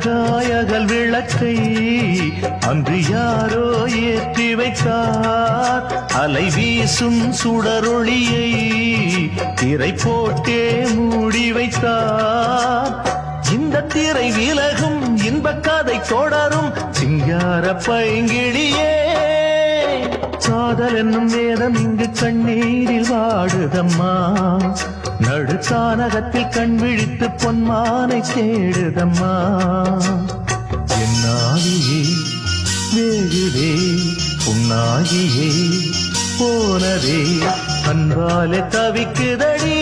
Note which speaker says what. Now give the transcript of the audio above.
Speaker 1: விளக்காய் அகல் விளக்கை அன்று யாரோ ஏற்றி வைத்தார். அலை வீசும் சுடரொளியை திரை போட்டே மூடி வைத்தார். இந்த திரை விலகும் இன்பக் கதை தொடரும் சிங்கார பைங்கிழியே. காதல் என்னும் வேதம் இங்கு கண்ணீரில் வாடுதம்மா. நடுத்தானகத்தில் கண் விழித்து பொன்மானை தேடுதம்மா. என்னாகியே வேகுதே புண்ணாகியே போனதே அன்பாலே தவிக்குதடி.